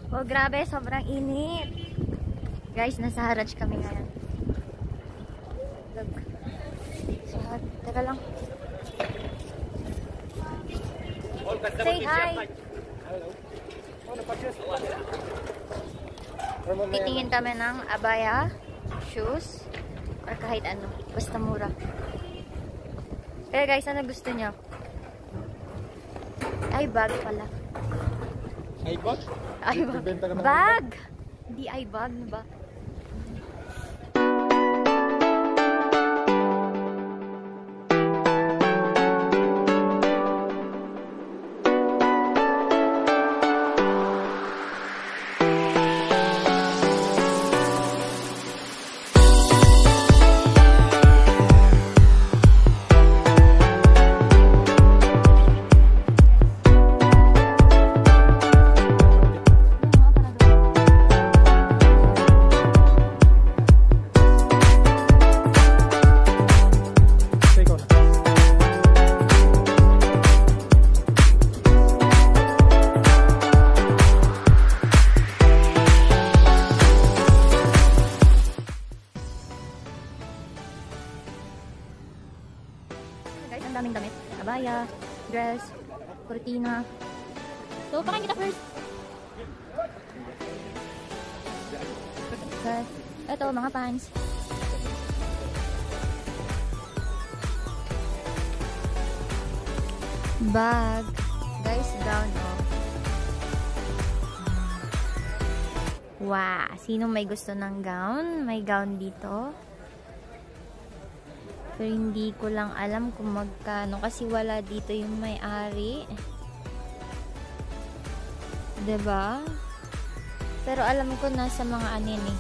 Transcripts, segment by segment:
Oh, grabe, sobrang init. Guys, nasa Haraj kami ngayon. Look. So, teka lang. Say hi! Titingin kami ng abaya, shoes, or kahit ano. Basta mura. Kaya guys, ano gusto nyo? Ay, bag pala. Ay, bag? Ay, bag. Bag! Hindi ay bag, no ba? Guys, ang daming damit. Abaya, dress, kurtina. So, pakain kita first. Guys, ito, mga pants. Bag. Guys, gown, oh. Wow! Sino may gusto ng gown? May gown dito. Pero hindi ko lang alam kung magkano kasi wala dito yung may-ari. Diba? Pero alam ko nasa mga anin eh.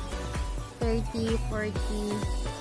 30, 40.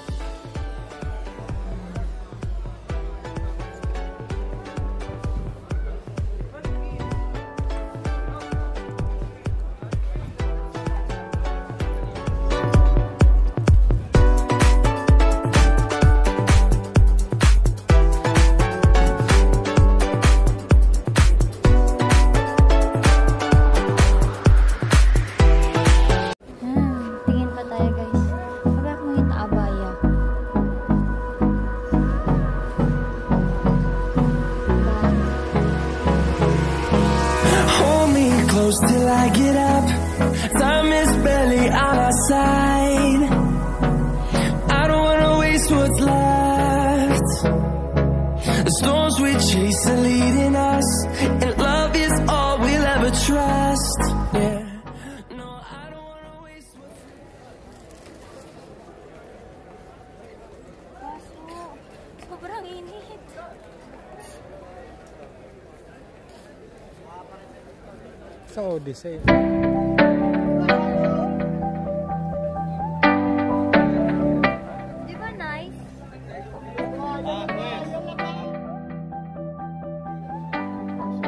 Till I get up, time is barely on our side. I don't wanna waste what's left. The storms we chase are leading us, and love is all we'll ever trust. Yeah. No, I don't wanna waste what's left. Sobrang init. So, the same. Di ba nice?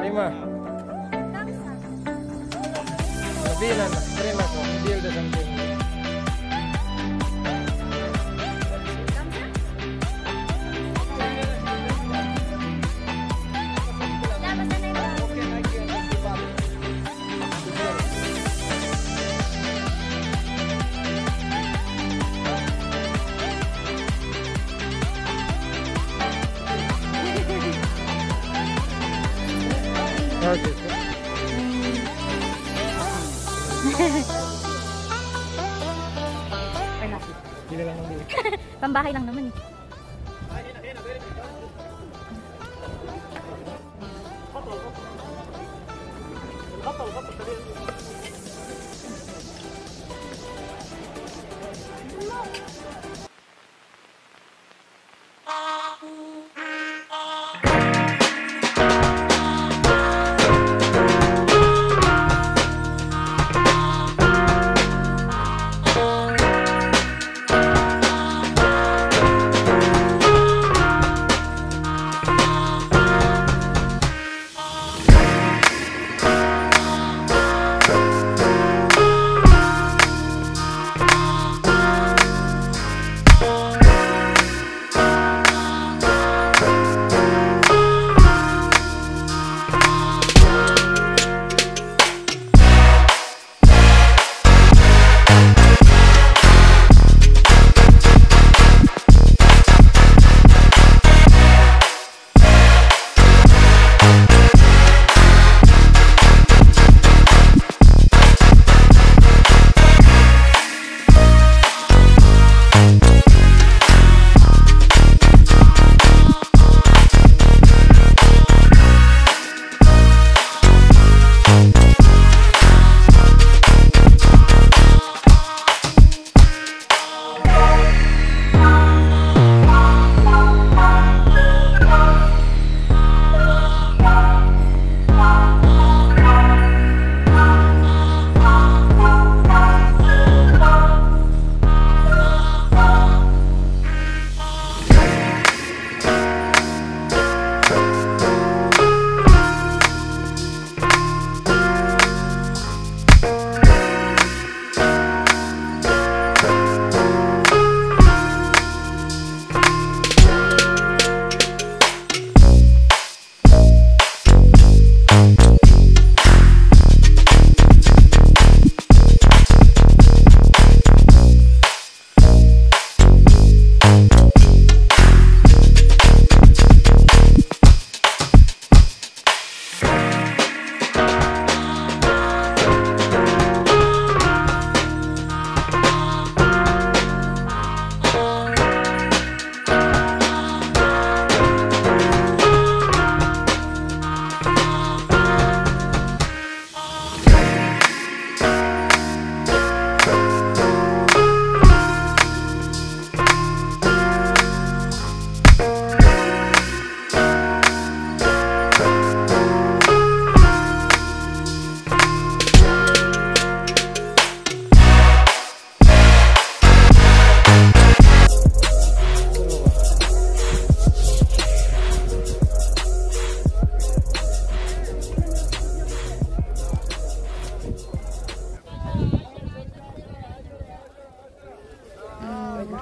Lima. Sabihin na, terima ko. Deal the something. Pambahay lang naman eh.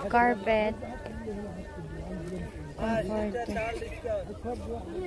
carpet. Comforting.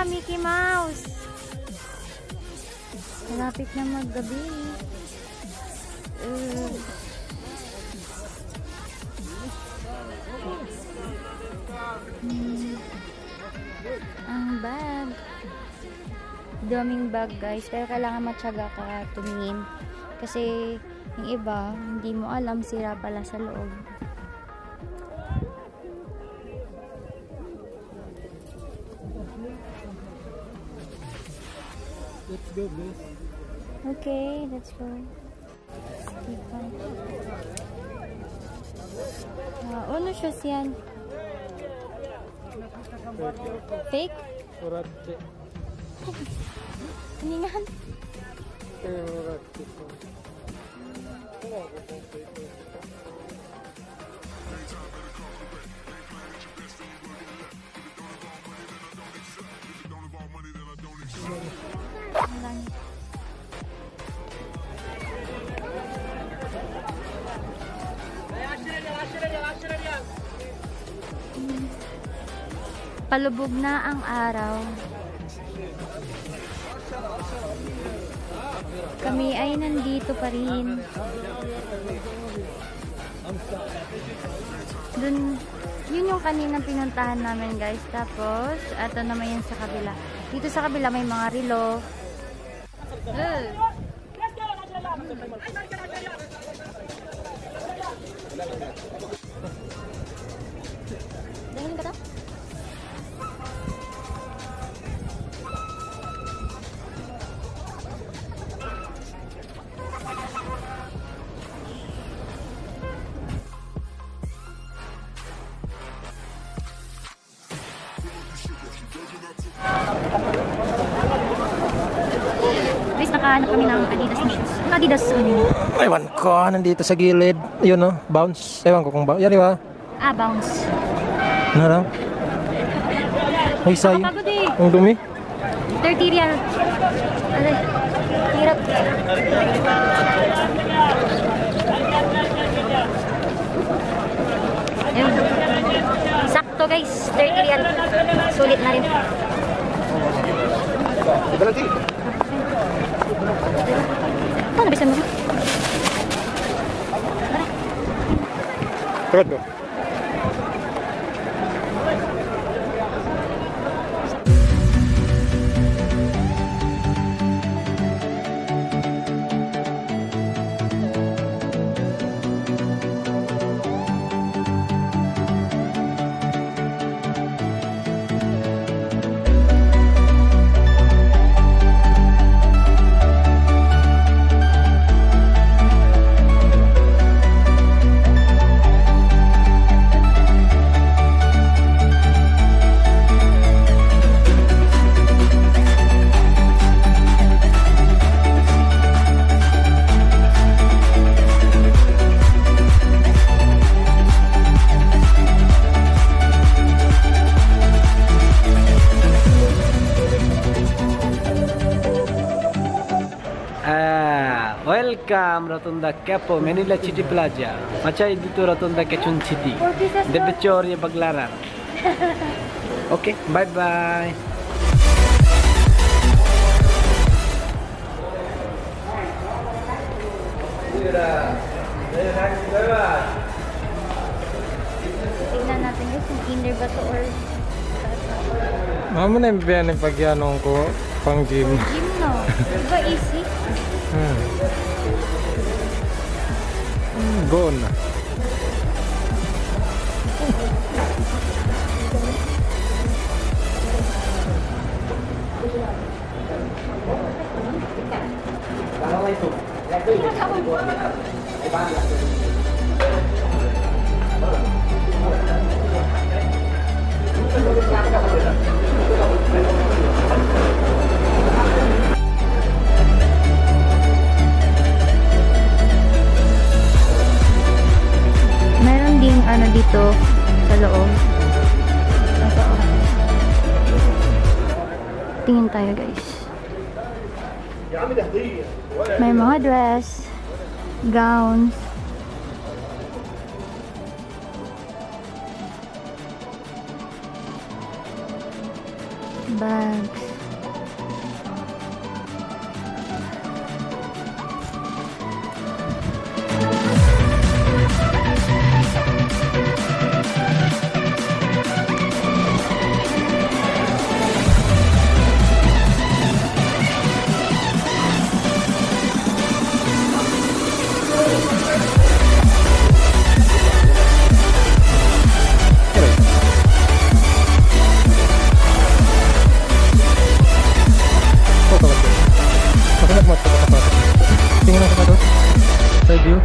Mickey Mouse. Malapit na maggabi. Ang bag. Daming bag guys. Pero kailangan matyaga ka tumingin. Kasi yung iba, hindi mo alam, sira pala sa loob. Let's go, guys. Okay, let's go. Ano shoes yan? Fake? Orate. Hiningan? Orate. Palubog na ang araw. Kami ay nandito pa rin. Dun, yun yung kaninang pinuntahan namin guys. Tapos, ito naman yun sa kabila. Dito sa kabila may mga relo. Dahil ka ta? Guys, nakahanap kami ng Adidas na shoes. Yung Adidas Ewan ko, nandito sa gilid. Yun no, bounce. Ewan ko kung bounce. Yan diba? Bounce. Ano lang? Ay, say. Nakapagod eh. Ang dumi. 30 real. Aray, hirap. Ayun. Sakto guys, 30 real. Sulit na rin. Paano bisa mo? Tawad mo. Welcome Rotunda Quiapo, Manila City Plaza. Macay dito Rotunda Quezon City. Diretso rin paglaran. Okay, bye-bye. Tingnan natin guys kung inner ba to or Mama na yung biyan yung pagyanong ko pang gym. gym no. Diba easy? Go na. Meron ding ano dito sa loob. Ito. Tingin tayo guys. May mga dress, gowns, bags. Tingnan ang sapatos. Side view.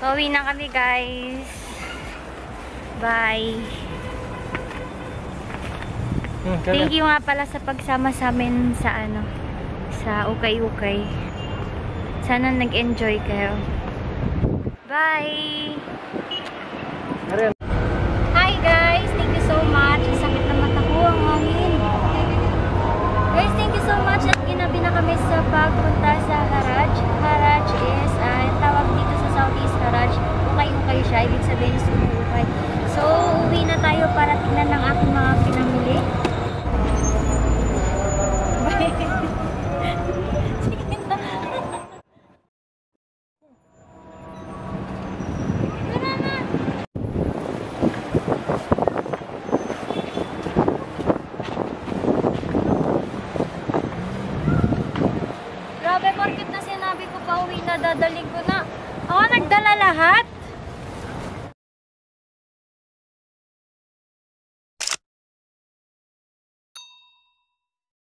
Pauwi na kami guys. Bye. Thank you nga pala sa pagsama sa amin sa ano, sa ukay-ukay. Sana nag-enjoy kayo. Bye. Hi guys, thank you so much. Ang sakit na mata ko, ang hangin. Guys, thank you so much at ginabi na kami sa pagpunta sa Haraj. Haraj is, tawag dito sa Southeast Haraj. Ukay-ukay siya, ibig sabihin sumukay. So, uwi na tayo para tingnan ng aking mga pinamili. Grabe, porkit na sinabi ko pa uwi na, dadaling ko na. Ako nagdala lahat.